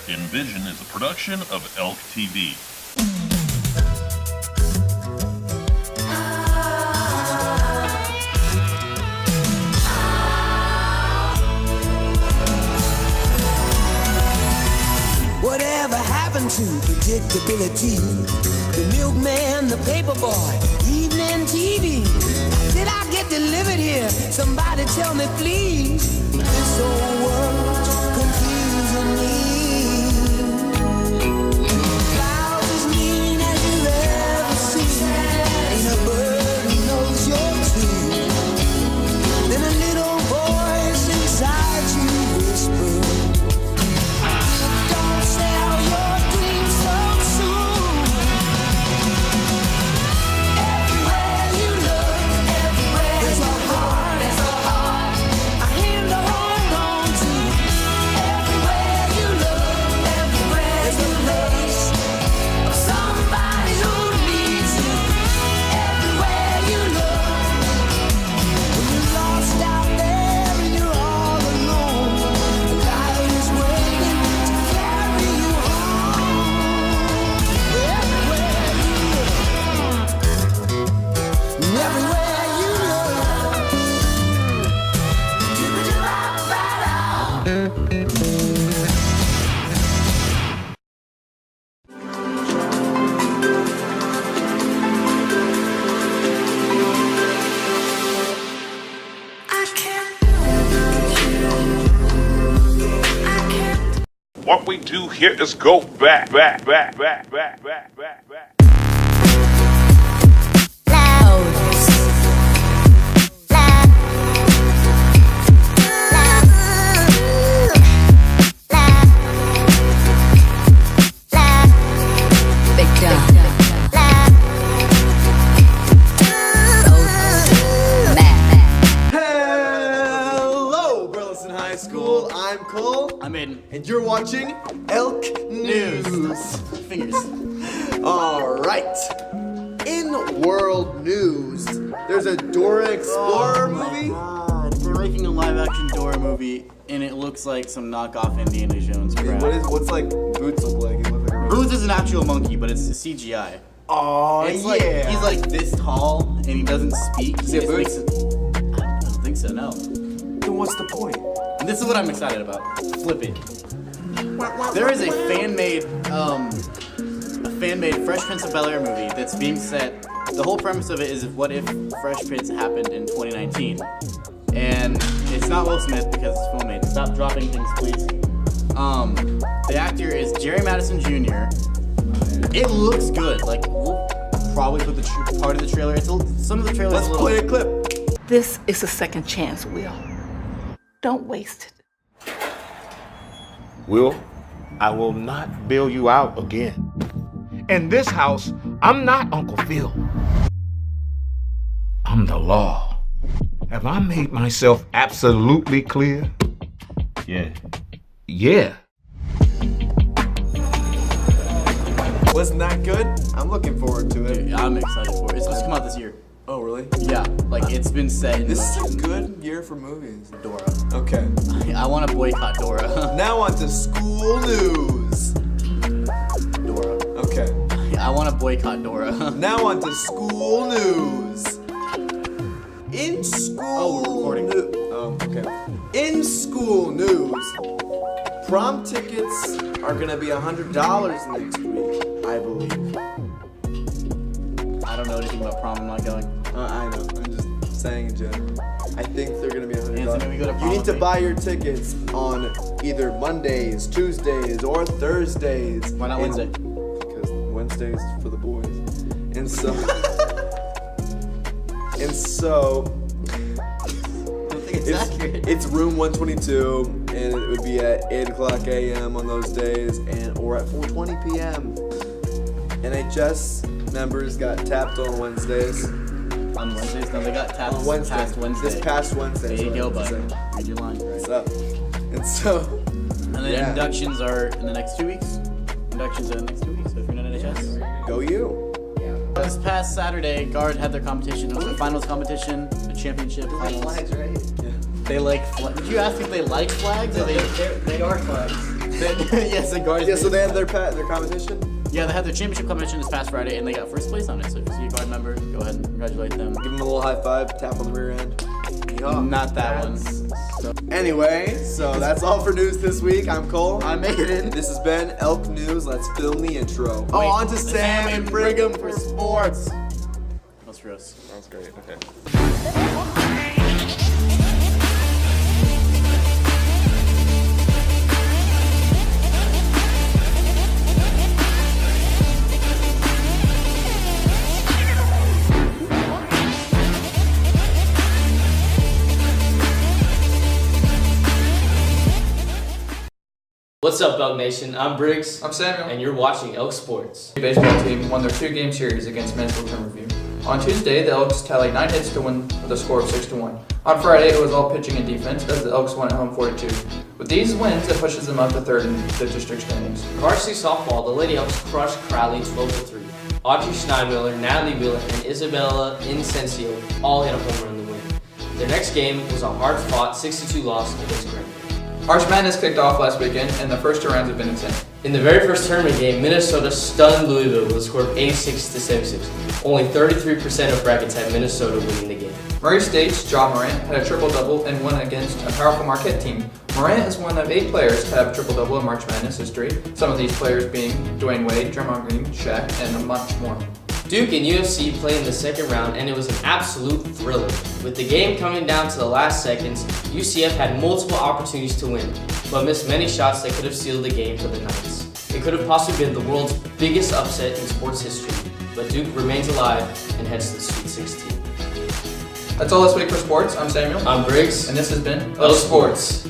Envision is a production of Elk TV. Whatever happened to predictability? The milkman, the paperboy, evening TV. Did I get delivered here? Somebody tell me, please. This whole world's confusing me. Clouds as mean as you've ever seen. Ain't a bird who knows your tune. Then a little voice inside you whispers, don't sell your dreams so soon. Everywhere you look, everywhere there's a heart, a hand to hold on to. Everywhere you look, everywhere there's a place of somebody who needs you. Everywhere you look, when you're lost out there and you're all alone, the guy is waiting to carry you home. Everywhere you look, everywhere you look, What we do here is go back. Hello, Burleson High School. I'm Cole. I'm Aiden. And you're watching Elk News. Fingers. All right. In world news, there's a Dora Explorer movie. God, they're making a live-action Dora movie, and it looks like some knockoff Indiana Jones crap. What's like Boots look like? He looks like a Boots is an actual monkey, but it's a CGI. Oh, It's like he's like this tall, and he doesn't speak. Does he have boots? I don't think so. No. Then what's the point? And this is what I'm excited about. Flip it. There is a fan-made Fresh Prince of Bel-Air movie that's being set. The whole premise of it is what if Fresh Prince happened in 2019, and it's not Will Smith because it's filmmated. Stop dropping things, please. The actor is Jerry Madison Jr. It looks good. Like we'll probably put the part of the trailer. Some of the trailers. Let's play a clip. This is a second chance, Will. Don't waste it. Will, I will not bail you out again. In this house, I'm not Uncle Phil. I'm the law. Have I made myself absolutely clear? Yeah. Yeah. Wasn't that good? I'm looking forward to it. Dude, I'm excited for it. It's supposed to come out this year. Oh, really? Yeah, like it's been set in This is a motion. good year for movies. Dora. Okay. I want to boycott Dora. Now on to school news. Dora. Okay. I want to boycott Dora. Now on to school news. In school. Oh, we're recording. Okay. In school news, prom tickets are gonna be $100 next week, I believe. I don't know anything about prom. I'm not going. I know. I'm just saying in general. I think they're gonna be $100. Anthony, we go to You prom need with to me? buy your tickets on either Mondays, Tuesdays, or Thursdays. Why not Wednesday? Because Wednesdays for the boys. And so. and so. I don't think it's accurate. It's room 122, and it would be at 8 o'clock a.m. on those days, or at 4:20 p.m. NHS members got tapped on Wednesdays. On Wednesdays? No, they got tapped On Wednesday. past Wednesday. This past Wednesday. There you is go, what I bud. meant to say. Read your lines right. What's up? And so. And then yeah. inductions are in the next 2 weeks. Inductions are in the next 2 weeks, so if you're in NHS. Go you. This past Saturday, Guard had their competition. It was the finals competition, the championship finals. Flags, right? They like flags. Did you ask if they like flags or they They are flags. Yes, the guards. Yeah, so they had their competition. Yeah, they had their championship competition this past Friday, and they got first place on it. So if you see a guard member, go ahead and congratulate them. Give them a little high five, tap on the rear end. Yeehaw. Not that one. So, anyway, so that's all for news this week. I'm Cole. I'm Aiden. This has been Elk News. Let's film the intro. Wait, on to Sam and Brigham for sports. That's gross. Sounds great. Okay. What's up, Elk Nation? I'm Briggs. I'm Samuel. And you're watching Elk Sports. The baseball team won their 2-game series against Minnesota Riverview. On Tuesday, the Elks tallied 9 hits to win with a score of 6-1. On Friday, it was all pitching and defense as the Elks won at home 4-2. With these wins, it pushes them up to third in the district standings. Varsity softball, the Lady Elks crushed Crowley 12-3. Audrey Schneidmiller, Natalie Wheeler, and Isabella Incencio all hit a home run to win. Their next game was a hard-fought 6-2 loss against Graham. March Madness kicked off last weekend, and the first 2 rounds have been insane. In the very first tournament game, Minnesota stunned Louisville with a score of 86-76. Only 33% of brackets had Minnesota winning the game. Murray State's John Morant had a triple-double and won against a powerful Marquette team. Morant is one of 8 players to have a triple-double in March Madness history, some of these players being Dwayne Wade, Draymond Green, Shaq, and much more. Duke and UFC played in the second round, and it was an absolute thriller. With the game coming down to the last seconds, UCF had multiple opportunities to win, but missed many shots that could have sealed the game for the Knights. It could have possibly been the world's biggest upset in sports history, but Duke remains alive and heads to the Sweet 16. That's all this week for sports. I'm Samuel. I'm Briggs. And this has been Elk Sports.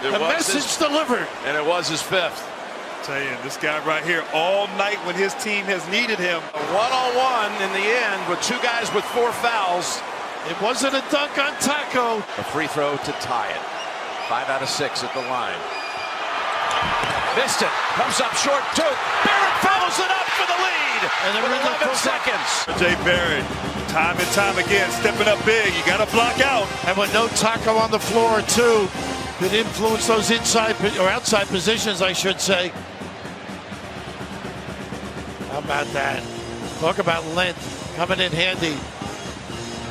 The message delivered. And it was his fifth. Tell you, this guy right here all night when his team has needed him. A one-on-one in the end with two guys with 4 fouls. It wasn't a dunk on Taco. A free throw to tie it. 5 out of 6 at the line. Missed it. Comes up short, too. Barrett follows it up for the lead. And then with 11 seconds. Jay Barrett, time and time again, stepping up big. You got to block out. And with no Taco on the floor, too, could influence those inside or outside positions, I should say. How about that? Talk about length coming in handy.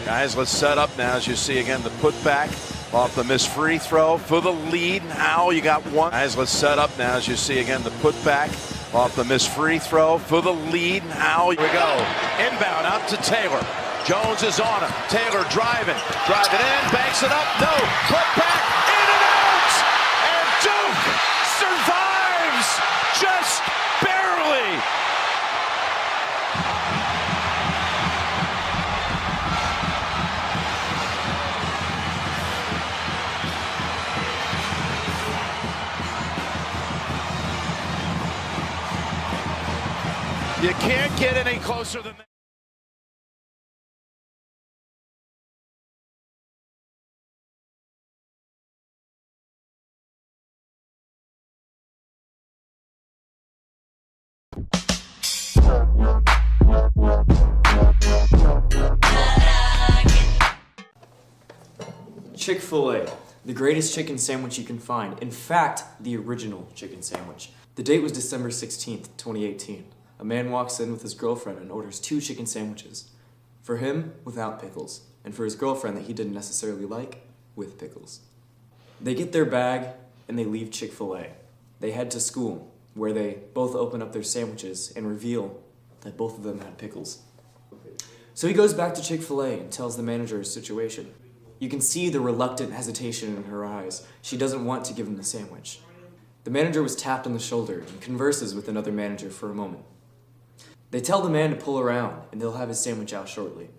Guys, let's set up now. As you see again, the putback off the missed free throw for the lead. Now you got one. Guys, let's set up now. As you see again, the putback off the missed free throw for the lead. Now here we go. Inbound out to Taylor. Jones is on him. Taylor driving in, banks it up. No, put back, in and out. And Duke survives just barely. You can't get any closer than that. Chick-fil-A, the greatest chicken sandwich you can find. In fact, the original chicken sandwich. The date was December 16th, 2018. A man walks in with his girlfriend and orders 2 chicken sandwiches. For him, without pickles. And for his girlfriend that he didn't necessarily like, with pickles. They get their bag and they leave Chick-fil-A. They head to school, where they both open up their sandwiches and reveal that both of them had pickles. So he goes back to Chick-fil-A and tells the manager his situation. You can see the reluctant hesitation in her eyes. She doesn't want to give him the sandwich. The manager was tapped on the shoulder and converses with another manager for a moment. They tell the man to pull around and they'll have his sandwich out shortly.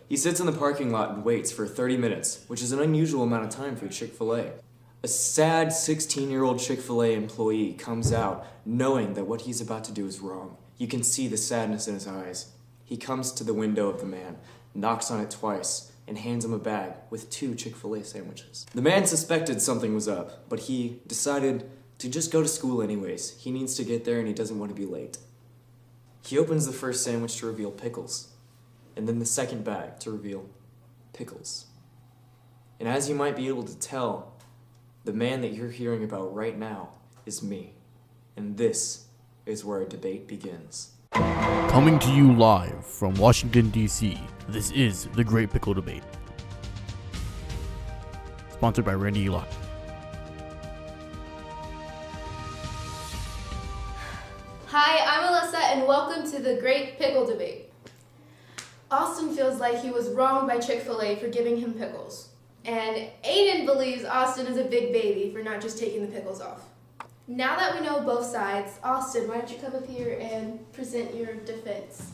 He sits in the parking lot and waits for 30 minutes, which is an unusual amount of time for Chick-fil-A. A sad 16-year-old Chick-fil-A employee comes out knowing that what he's about to do is wrong. You can see the sadness in his eyes. He comes to the window of the man, knocks on it twice, and hands him a bag with 2 Chick-fil-A sandwiches. The man suspected something was up, but he decided to just go to school anyways. He needs to get there and he doesn't want to be late. He opens the first sandwich to reveal pickles, and then the second bag to reveal pickles. And as you might be able to tell, the man that you're hearing about right now is me. And this is where a debate begins. Coming to you live from Washington, D.C., this is The Great Pickle Debate. Sponsored by Randy Eli. Hi, I'm Alyssa, and welcome to The Great Pickle Debate. Austin feels like he was wronged by Chick-fil-A for giving him pickles. And Aiden believes Austin is a big baby for not just taking the pickles off. Now that we know both sides, Austin, why don't you come up here and present your defense?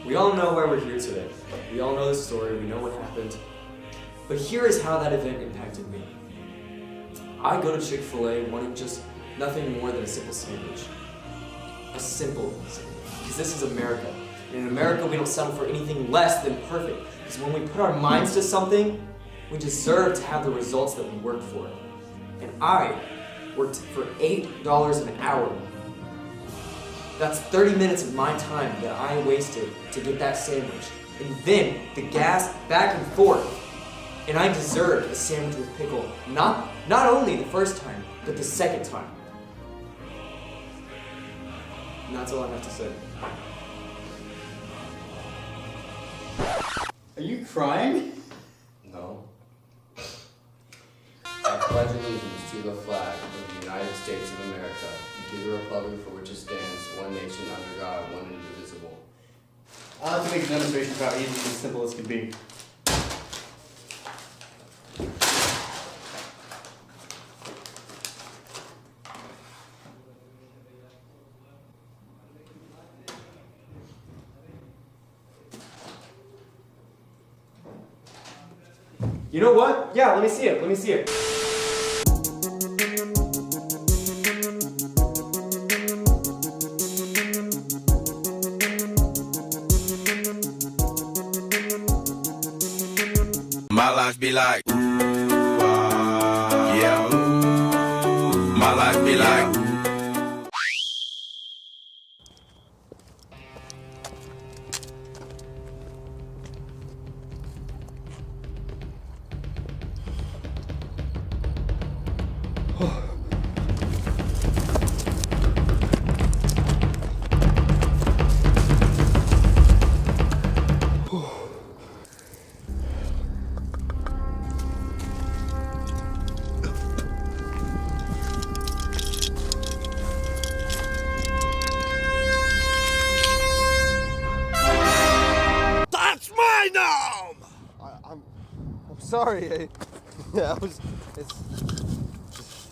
We all know why we're here today. We all know the story, we know what happened. But here is how that event impacted me. I go to Chick-fil-A wanting just nothing more than a simple sandwich. A simple sandwich. Because this is America. And in America, we don't settle for anything less than perfect. Because when we put our minds to something, we deserve to have the results that we worked for. And I worked for $8 an hour. That's 30 minutes of my time that I wasted to get that sandwich. And then the gas back and forth. And I deserved a sandwich with pickle. Not only the first time, but the second time. And that's all I have to say. Are you crying? No. I pledge allegiance to the flag of the United States of America, and to the republic for which it stands, one nation under God, one indivisible. I'll have to make a demonstration for how easy and simple this can be. You know what? Yeah, let me see it. Let me see it. My life be like, yeah. My life be like. That's my gnome! I'm sorry. Yeah, I was. It's just.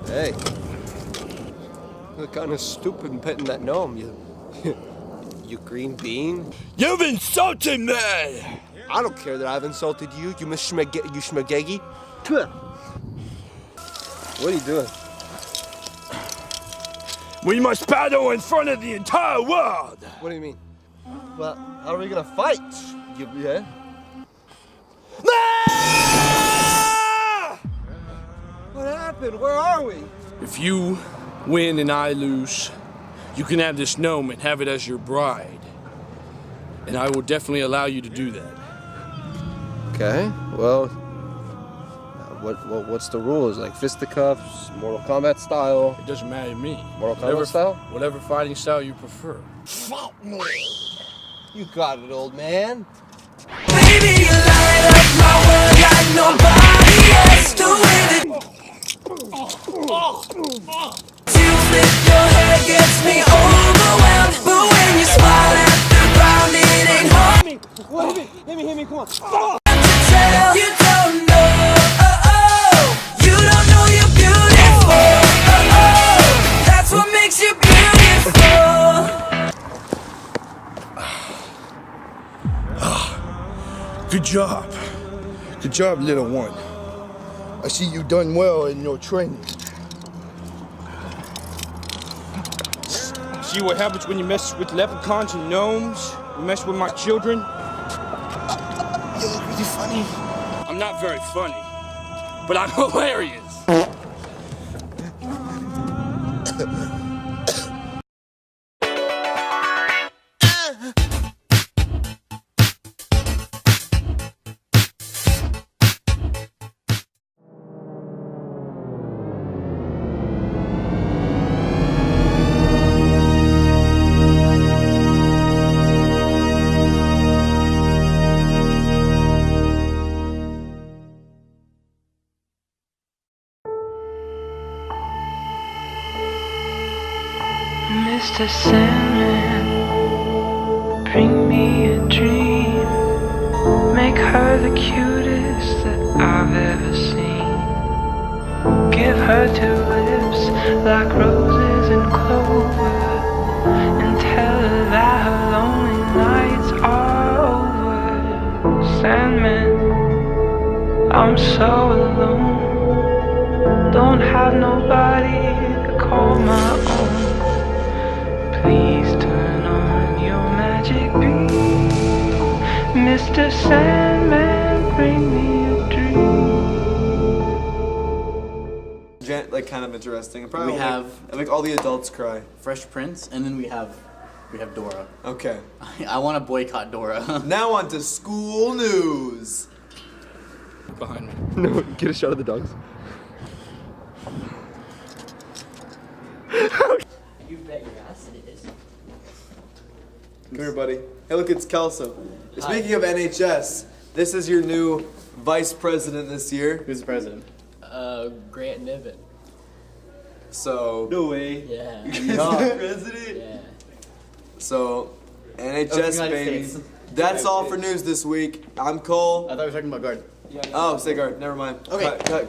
Hey, you're kind of stupid petting that gnome. You green bean. You've insulted me! I don't care that I've insulted you. You schmagegi. What are you doing? We must battle in front of the entire world! What do you mean? Well, how are we gonna fight? Yeah? What happened? Where are we? If you win and I lose, you can have this gnome and have it as your bride. And I will definitely allow you to do that. Okay, well, what's the rules? Like fisticuffs, Mortal Kombat style? It doesn't matter to me. Mortal Kombat style? Whatever fighting style you prefer. Fuck me! You got it, old man. Baby, you light up my world, got nobody else to win it. You flip your head gets me overwhelmed, but when you smile at the ground, it ain't hard. Hit me, come on. You don't know, you don't know you're beautiful. That's what makes you beautiful. Good job. Good job, little one. I see you done well in your training. See what happens when you mess with leprechauns and gnomes? You mess with my children? You look really funny. I'm not very funny, but I'm hilarious. Mr. Sandman, bring me a dream. Make her the cutest that I've ever seen. Give her 2 lips like roses and clover, and tell her that her lonely nights are over. Sandman, I'm so alone. Don't have nobody to call my own. Please turn on your magic beam. Mr. Sandman, bring me a dream. Like kind of interesting. And probably We have I make all the adults cry. Fresh Prince, and then we have Dora. Okay. I want to boycott Dora. Now on to school news. Behind me. No, get a shot of the dogs. You bet your ass it is. Come here, buddy. Hey, look, it's Kelso. Speaking of NHS, this is your new vice president this year. Who's the president? Grant Niven. So. No way. Yeah. He's the president? Yeah. So, NHS, baby. That's all for news this week. I'm Cole. I thought we were talking about guard. Oh, say guard. Never mind. Okay. Cut.